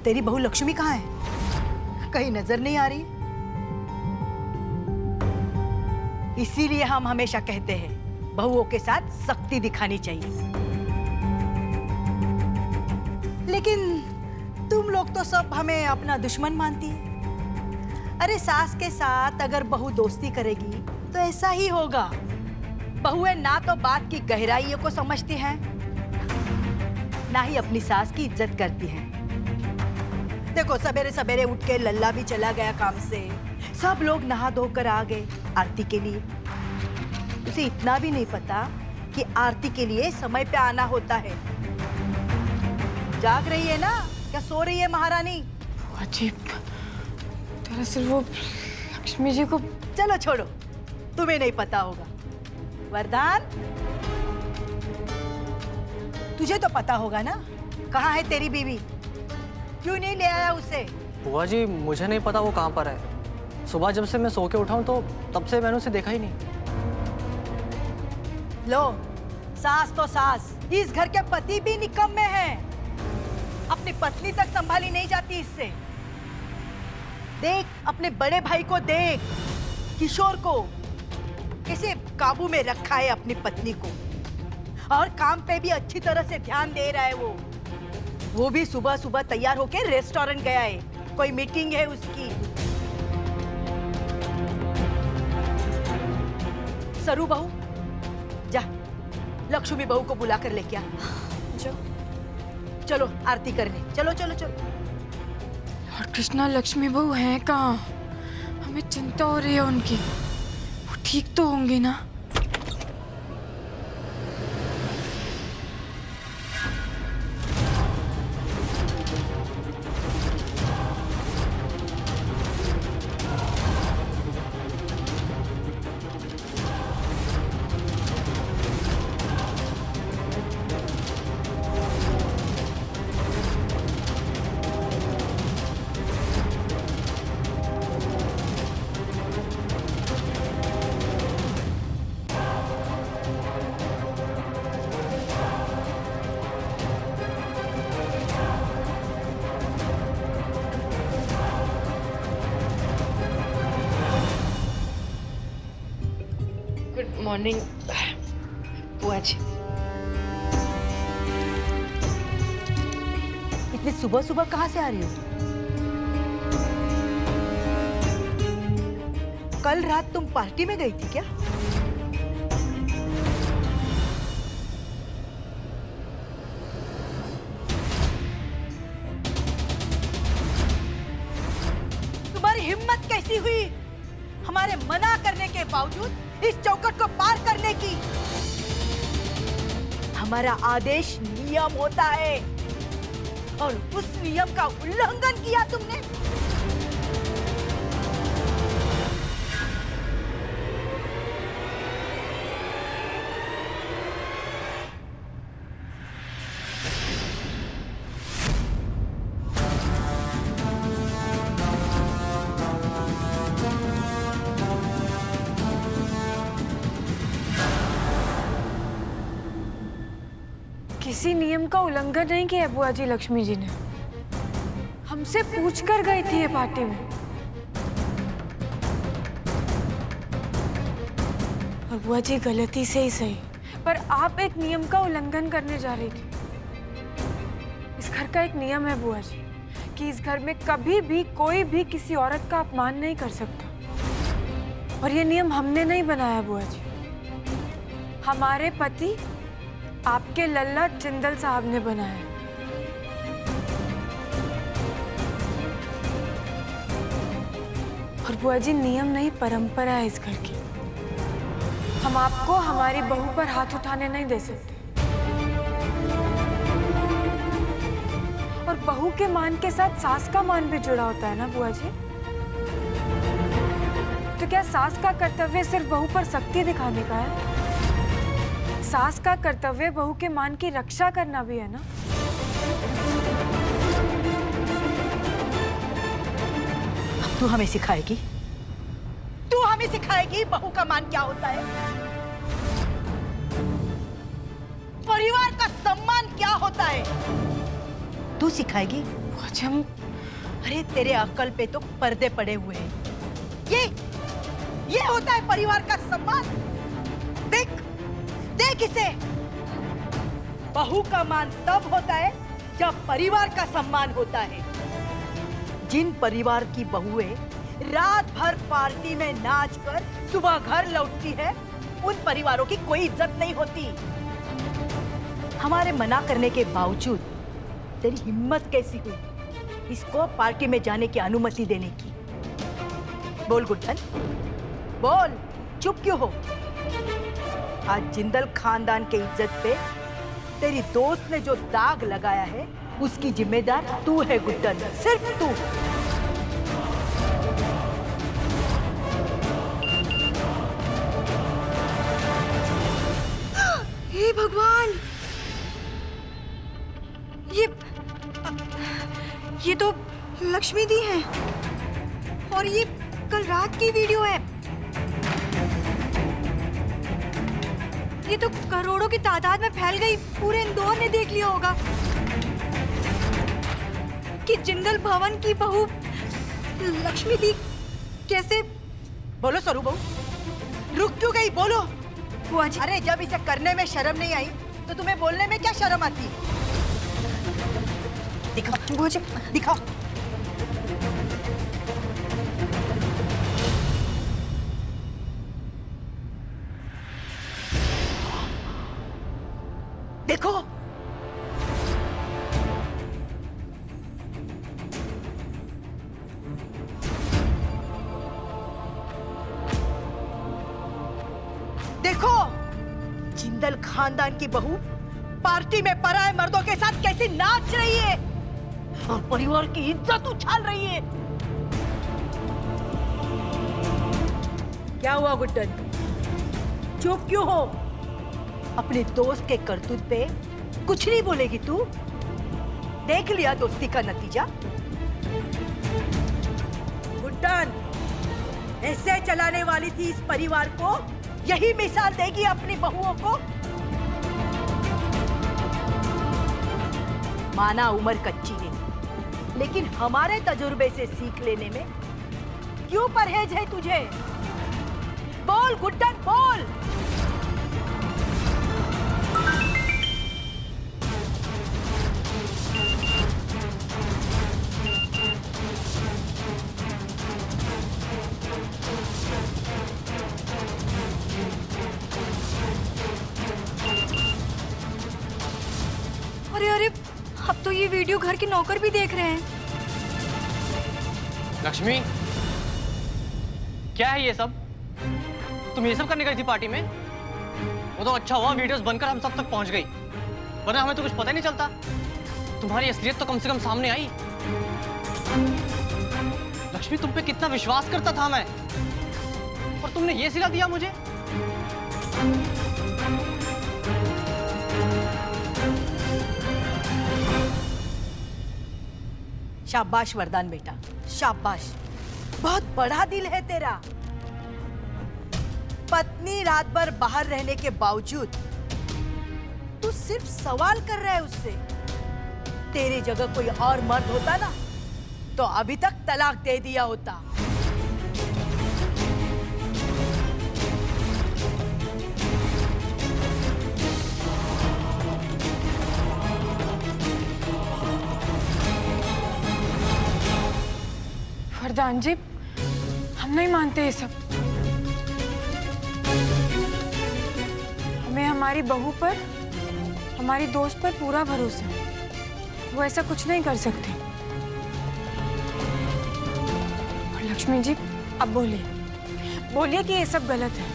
तेरी बहू लक्ष्मी कहाँ है? कहीं नजर नहीं आ रही। इसीलिए हम हमेशा कहते हैं बहुओं के साथ सख्ती दिखानी चाहिए। लेकिन तुम लोग तो सब हमें अपना दुश्मन मानती है। अरे सास के साथ अगर बहू दोस्ती करेगी तो ऐसा ही होगा। बहुएं ना तो बात की गहराइयों को समझती हैं, ना ही अपनी सास की इज्जत करती हैं। देखो सवेरे सवेरे उठ के लल्ला भी चला गया काम से, सब लोग नहा धोकर आ गए आरती के लिए। उसे इतना भी नहीं पता कि आरती के लिए समय पे आना होता है। जाग रही है ना, क्या सो रही है महारानी? अजीब, दरअसल वो लक्ष्मी जी को। चलो छोड़ो, तुम्हें नहीं पता होगा। वरदान, तुझे तो पता होगा ना, कहाँ है तेरी बीवी? क्यों नहीं ले आया उसे? बुआ जी मुझे नहीं पता वो कहाँ पर है। सुबह जब से मैं सो के उठा हूँ तो तब से मैंने उसे देखा ही नहीं। लो, सास तो सास, इस घर के पति भी निकम्मे हैं। अपनी पत्नी तक संभाली नहीं जाती इससे। देख अपने बड़े भाई को, देख किशोर को, कैसे काबू में रखा है अपनी पत्नी को, और काम पे भी अच्छी तरह से ध्यान दे रहा है। वो भी सुबह सुबह तैयार होके रेस्टोरेंट गया है, कोई मीटिंग है उसकी। सरू बहू, जा लक्ष्मी बहू को बुला कर लेके आ। चलो आरती करने, चलो चलो चलो। और कृष्णा, लक्ष्मी बहू हैं कहाँ? हमें चिंता हो रही है उनकी। वो ठीक तो होंगी ना? गुड मॉर्निंग बुआ जी। इतनी सुबह सुबह कहाँ से आ रही हो? कल रात तुम पार्टी में गई थी क्या? तुम्हारी हिम्मत कैसी हुई हमारे मना करने के बावजूद इस चौखट को पार करने की? हमारा आदेश नियम होता है, और उस नियम का उल्लंघन किया तुमने। किसी नियम का उल्लंघन नहीं किया बुआ जी। लक्ष्मी जी ने हमसे पूछ कर गई थी ये पार्टी में। और बुआ जी गलती से ही सही, पर आप एक नियम का उल्लंघन करने जा रही थी। इस घर का एक नियम है बुआ जी कि इस घर में कभी भी कोई भी किसी औरत का अपमान नहीं कर सकता। और ये नियम हमने नहीं बनाया बुआ जी, हमारे पति आपके लल्ला जिंदल साहब ने बनाया। और बुआ जी नियम नहीं, परंपरा है इस घर की। हम आपको हमारी बहू पर हाथ उठाने नहीं दे सकते। और बहू के मान के साथ सास का मान भी जुड़ा होता है ना बुआ जी। तो क्या सास का कर्तव्य सिर्फ बहू पर सख्ती दिखाने का है? सास का कर्तव्य बहू के मान की रक्षा करना भी है ना। अब तू हमें सिखाएगी? तू हमें सिखाएगी बहू का मान क्या होता है, परिवार का सम्मान क्या होता है? तू सिखाएगी? बुआ जी हम अरे तेरे अक्ल पे तो पर्दे पड़े हुए हैं। ये होता है परिवार का सम्मान। देख देख इसे। बहू का मान तब होता है जब परिवार का सम्मान होता है। जिन परिवार की बहुएं रात भर पार्टी में नाच कर सुबह घर लौटती है, उन परिवारों की कोई इज्जत नहीं होती। हमारे मना करने के बावजूद तेरी हिम्मत कैसी हुई इसको पार्टी में जाने की अनुमति देने की? बोल गुड्डन, बोल, चुप क्यों हो? आज जिंदल खानदान के इज्जत पे तेरी दोस्त ने जो दाग लगाया है, उसकी जिम्मेदार तू है गुड्डन, सिर्फ तू। हे भगवान, ये तो लक्ष्मी दी है और ये कल रात की वीडियो है। ये तो करोड़ों की तादाद में फैल गई, पूरे इंदौर ने देख लिया होगा कि जिंदल भवन की बहू लक्ष्मी दी कैसे। बोलो सरू बहू, रुक क्यों गई? बोलो। बुआ जी, अरे जब इसे करने में शर्म नहीं आई तो तुम्हें बोलने में क्या शर्म आती? दिखाओ बुआ जी, दिखाओ। देखो, देखो, जिंदल खानदान की बहू पार्टी में पराए मर्दों के साथ कैसे नाच रही है और परिवार की इज्जत उछाल रही है। क्या हुआ गुड्डन, चुप क्यों हो? अपने दोस्त के करतूत पे कुछ नहीं बोलेगी तू? देख लिया दोस्ती का नतीजा। गुड्डन ऐसे चलाने वाली थी इस परिवार को, यही मिसाल देगी अपनी बहुओं को? माना उम्र कच्ची है, लेकिन हमारे तजुर्बे से सीख लेने में क्यों परहेज है तुझे? बोल गुड्डन, बोल। अरे अरे, अब तो ये वीडियो घर के नौकर भी देख रहे हैं। लक्ष्मी, क्या है ये सब? तुम ये सब करने गई थी पार्टी में? वो तो अच्छा हुआ वीडियोस बनकर हम सब तक पहुंच गई, वरना हमें तो कुछ पता ही नहीं चलता। तुम्हारी असलियत तो कम से कम सामने आई। लक्ष्मी, तुम पे कितना विश्वास करता था मैं, और तुमने ये सिला दिया मुझे। शाबाश वरदान बेटा, शाबाश, बहुत बड़ा दिल है तेरा। पत्नी रात भर बाहर रहने के बावजूद तू सिर्फ सवाल कर रहा है उससे। तेरी जगह कोई और मर्द होता ना तो अभी तक तलाक दे दिया होता। वरदान जी, हम नहीं मानते ये सब। हमें हमारी बहू पर, हमारी दोस्त पर पूरा भरोसा है। वो ऐसा कुछ नहीं कर सकते। और लक्ष्मी जी, अब बोलिए कि ये सब गलत है।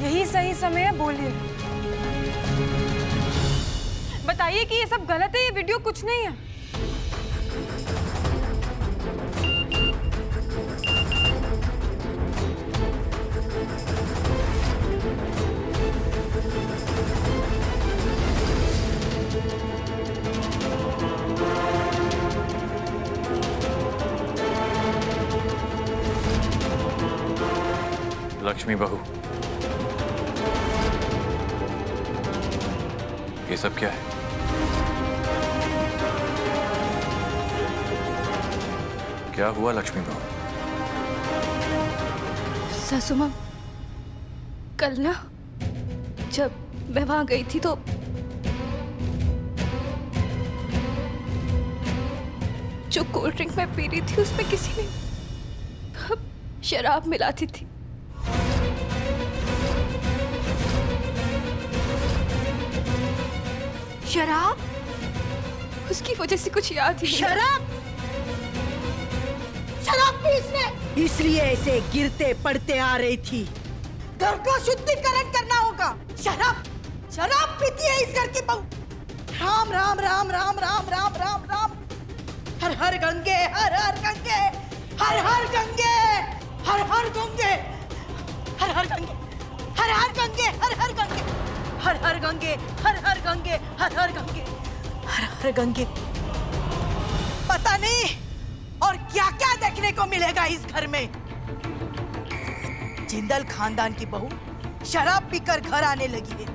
यही सही समय है, बोलिए। बताइए कि ये सब गलत है, ये वीडियो कुछ नहीं है। लक्ष्मी बहू, ये सब क्या है? क्या हुआ लक्ष्मी बहू? सासू माँ, कल ना जब मैं वहां गई थी तो जो कोल्ड ड्रिंक मैं पी रही थी उसमें किसी ने शराब मिलाती थी। शराब? उसकी वजह से कुछ याद ही नहीं। शराब? शराब पी इसने, इसलिए ऐसे गिरते पड़ते आ रही थी। घर को शुद्धिकरण करना होगा। शराब शराब पीती है इस घर की बहू। राम राम राम राम राम राम राम राम, हर हर गंगे, हर हर गंगे, हर हर गंगे, हर हर गंगे, हर हर गंगे, हर हर गंगे, हर हर गंगे, हर हर गंगे, हर हर गंगे, हर हर गंगे, हर हर गंगे। पता नहीं और क्या क्या देखने को मिलेगा इस घर में। जिंदल खानदान की बहू शराब पीकर घर आने लगी है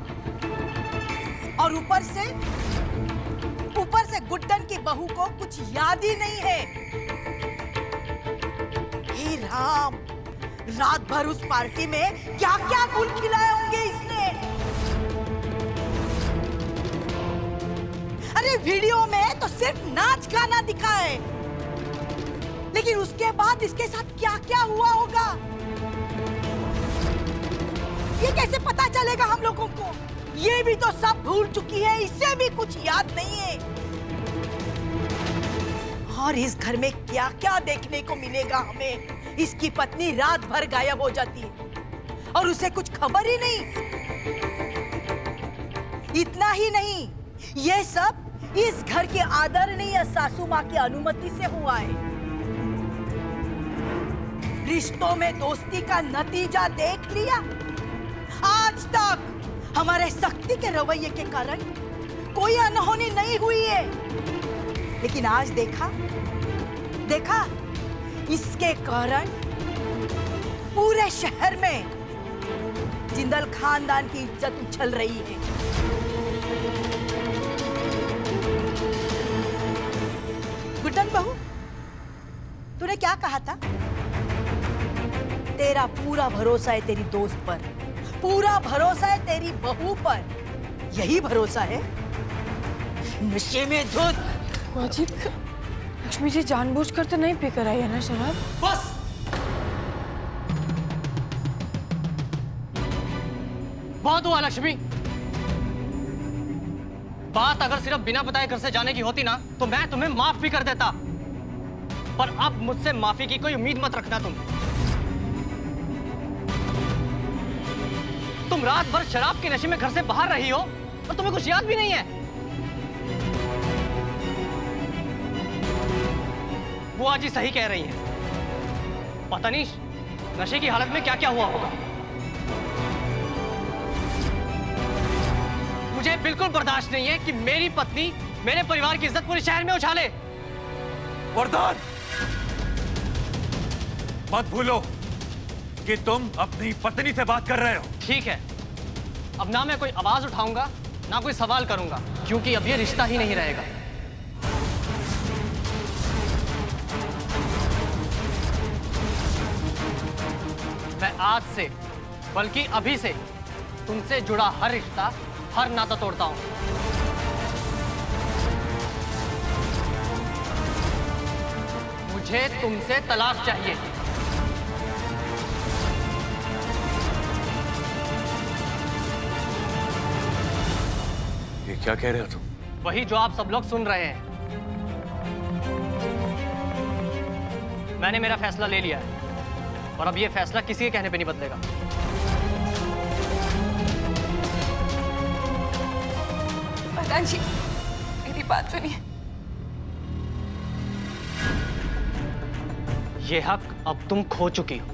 और ऊपर से गुड्डन की बहू को कुछ याद ही नहीं है। हे राम, रात भर उस पार्टी में क्या क्या गुल खिलाए होंगे इसने। अरे वीडियो में तो सिर्फ नाच गाना दिखा है, लेकिन उसके बाद इसके साथ क्या क्या हुआ होगा ये कैसे पता चलेगा हम लोगों को। ये भी तो सब भूल चुकी है, इसे भी कुछ याद नहीं है। और इस घर में क्या क्या देखने को मिलेगा हमें। इसकी पत्नी रात भर गायब हो जाती है और उसे कुछ खबर ही नहीं। इतना ही नहीं, ये सब इस घर के आदरणीय सासू माँ की अनुमति से हुआ है। रिश्तों में दोस्ती का नतीजा देख लिया। आज तक हमारे सख्ती के रवैये के कारण कोई अनहोनी नहीं हुई है, लेकिन आज देखा इसके कारण पूरे शहर में जिंदल खानदान की इज्जत उछल रही है। गुड्डन बहू, तूने क्या कहा था? तेरा पूरा भरोसा है तेरी दोस्त पर, पूरा भरोसा है तेरी बहू पर। यही भरोसा है? नशे में धुत। बुआ जी, लक्ष्मी जी जानबूझकर तो नहीं पीकर आई है ना शराब? बस, बहुत हुआ लक्ष्मी। बात अगर सिर्फ बिना बताए घर से जाने की होती ना तो मैं तुम्हें माफ भी कर देता, पर अब मुझसे माफी की कोई उम्मीद मत रखना। तुम रात भर शराब के नशे में घर से बाहर रही हो और तुम्हें कुछ याद भी नहीं है। बुआ जी सही कह रही हैं। पता नहीं नशे की हालत में क्या क्या हुआ होगा। मुझे बिल्कुल बर्दाश्त नहीं है कि मेरी पत्नी मेरे परिवार की इज्जत पूरे शहर में उछाले। वरदान, मत भूलो कि तुम अपनी पत्नी से बात कर रहे हो। ठीक है, अब ना मैं कोई आवाज उठाऊंगा ना कोई सवाल करूंगा, क्योंकि अब ये रिश्ता ही नहीं रहेगा। मैं आज से, बल्कि अभी से तुमसे जुड़ा हर रिश्ता, हर नाता तोड़ता हूं। मुझे तुमसे तलाक चाहिए। ये क्या कह रहे हो तुम? वही जो आप सब लोग सुन रहे हैं। मैंने मेरा फैसला ले लिया है और अब ये फैसला किसी के कहने पे नहीं बदलेगा। प्रधान जी, मेरी बात सुनिए। ये हक अब तुम खो चुकी हो।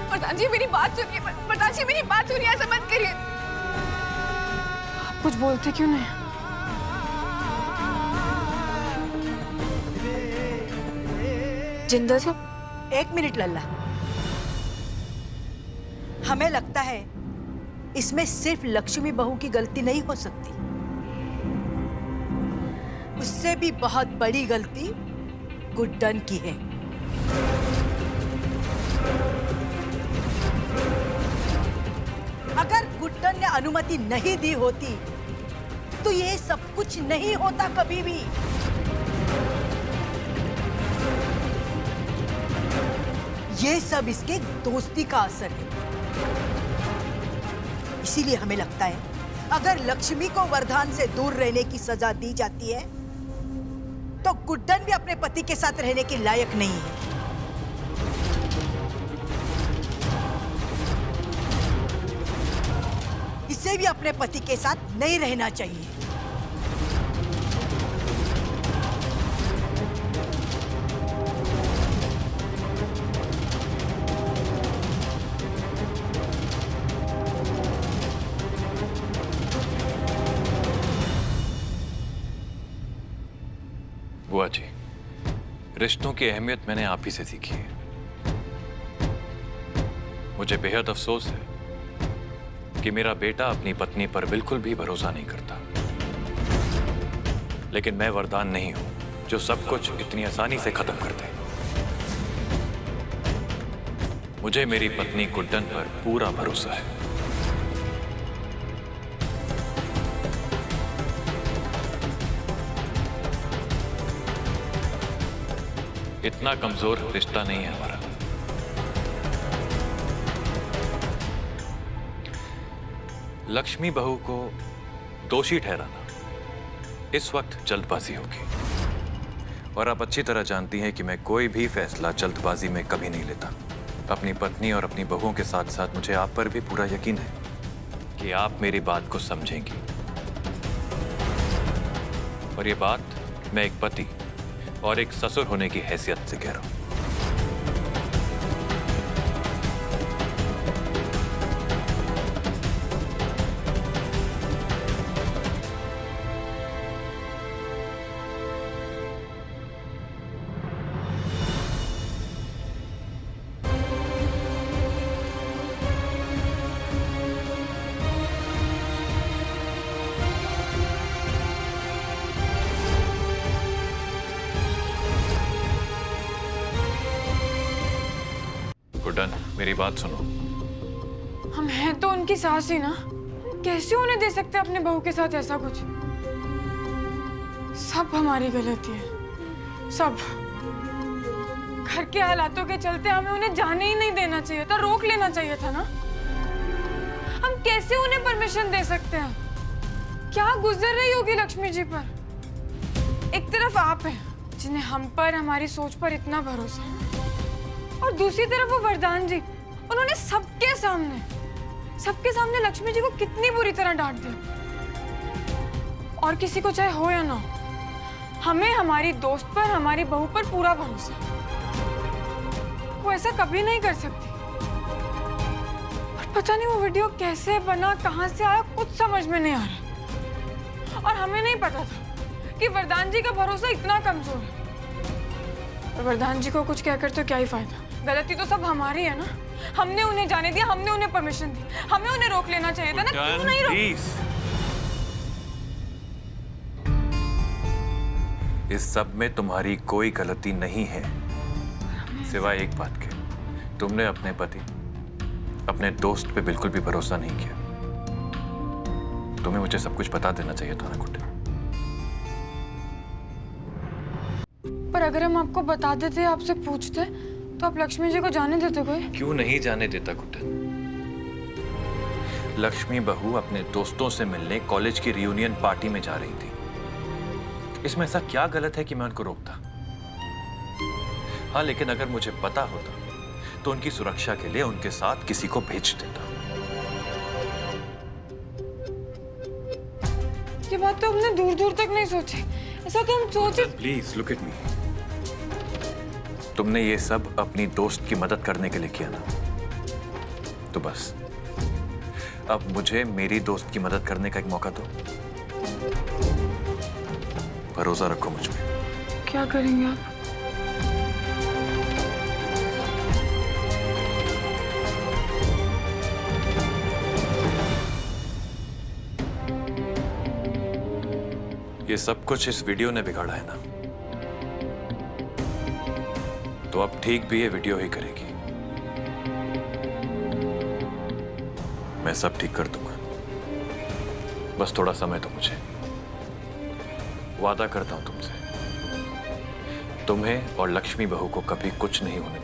प्रधान जी मेरी बात सुनिए। प्रधान जी मेरी बात सुनिए, ऐसा मत करिए। आप कुछ बोलते क्यों नहीं? जिंदल साहब, एक मिनट लल्ला। हमें लगता है इसमें सिर्फ लक्ष्मी बहू की गलती नहीं हो सकती। उससे भी बहुत बड़ी गलती गुड्डन की है। अगर गुड्डन ने अनुमति नहीं दी होती तो ये सब कुछ नहीं होता कभी भी। ये सब इसके दोस्ती का असर है। इसीलिए हमें लगता है अगर लक्ष्मी को वरदान से दूर रहने की सजा दी जाती है तो गुड्डन भी अपने पति के साथ रहने के लायक नहीं है। इसे भी अपने पति के साथ नहीं रहना चाहिए। बुआ जी, रिश्तों की अहमियत मैंने आप ही से सीखी है। मुझे बेहद अफसोस है कि मेरा बेटा अपनी पत्नी पर बिल्कुल भी भरोसा नहीं करता। लेकिन मैं वरदान नहीं हूं जो सब कुछ इतनी आसानी से खत्म कर दे। मुझे मेरी पत्नी गुड्डन पर पूरा भरोसा है। इतना कमजोर रिश्ता नहीं है हमारा। लक्ष्मी बहू को दोषी ठहराना इस वक्त जल्दबाजी होगी, और आप अच्छी तरह जानती हैं कि मैं कोई भी फैसला जल्दबाजी में कभी नहीं लेता। अपनी पत्नी और अपनी बहुओं के साथ साथ मुझे आप पर भी पूरा यकीन है कि आप मेरी बात को समझेंगी। और ये बात मैं एक पति और एक ससुर होने की हैसियत से कह रहा हूं। गुड्डन, मेरी बात सुनो। हम हैं तो उनकी सास ही ना, हम कैसे उन्हें दे सकते हैं अपने बहू के साथ ऐसा कुछ? सब हमारी गलती है, सब। घर के हालातों के चलते हमें उन्हें जाने ही नहीं देना चाहिए था, रोक लेना चाहिए था ना। हम कैसे उन्हें परमिशन दे सकते हैं? क्या गुजर रही होगी लक्ष्मी जी पर? एक तरफ आप हैं जिन्हें हम पर, हमारी सोच पर इतना भरोसा है, और दूसरी तरफ वो वरदान जी, उन्होंने सबके सामने लक्ष्मी जी को कितनी बुरी तरह डांट दिया। और किसी को चाहे हो या ना हो, हमें हमारी दोस्त पर, हमारी बहू पर पूरा भरोसा है। वो ऐसा कभी नहीं कर सकती। और पता नहीं वो वीडियो कैसे बना, कहां से आया, कुछ समझ में नहीं आ रहा। और हमें नहीं पता था कि वरदान जी का भरोसा इतना कमजोर है। और वरदान जी को कुछ कहकर तो क्या ही फायदा? गलती तो सब हमारी है ना। हमने उन्हें जाने दिया, हमने उन्हें परमिशन दी, हमें उन्हें रोक लेना चाहिए था ना। क्यों नहीं रोक? इस सब में तुम्हारी कोई गलती नहीं है, सिवाय एक बात के। तुमने अपने पति, अपने दोस्त पे बिल्कुल भी भरोसा नहीं किया। तुम्हें मुझे सब कुछ बता देना चाहिए था ना गुड्डन। पर अगर हम आपको बता देते, आपसे पूछते, तो आप लक्ष्मी जी को जाने देते कोई? क्यों नहीं जाने देता गुड्डन? लक्ष्मी बहू अपने दोस्तों से मिलने कॉलेज की रियूनियन पार्टी में जा रही थी। इसमें ऐसा क्या गलत है कि मैं उनको रोकता? हाँ, लेकिन अगर मुझे पता होता तो उनकी सुरक्षा के लिए उनके साथ किसी को भेज देता। ये बात तो हमने दूर दूर तक नहीं सोची। ऐसा तो हम सोचे। Please look at me. तुमने ये सब अपनी दोस्त की मदद करने के लिए किया ना, तो बस अब मुझे मेरी दोस्त की मदद करने का एक मौका दो। भरोसा रखो मुझ पे। क्या करेंगे आप? ये सब कुछ इस वीडियो ने बिगाड़ा है ना, तो अब ठीक भी ये वीडियो ही करेगी। मैं सब ठीक कर दूंगा, बस थोड़ा समय दो मुझे। वादा करता हूं तुमसे, तुम्हें और लक्ष्मी बहू को कभी कुछ नहीं होने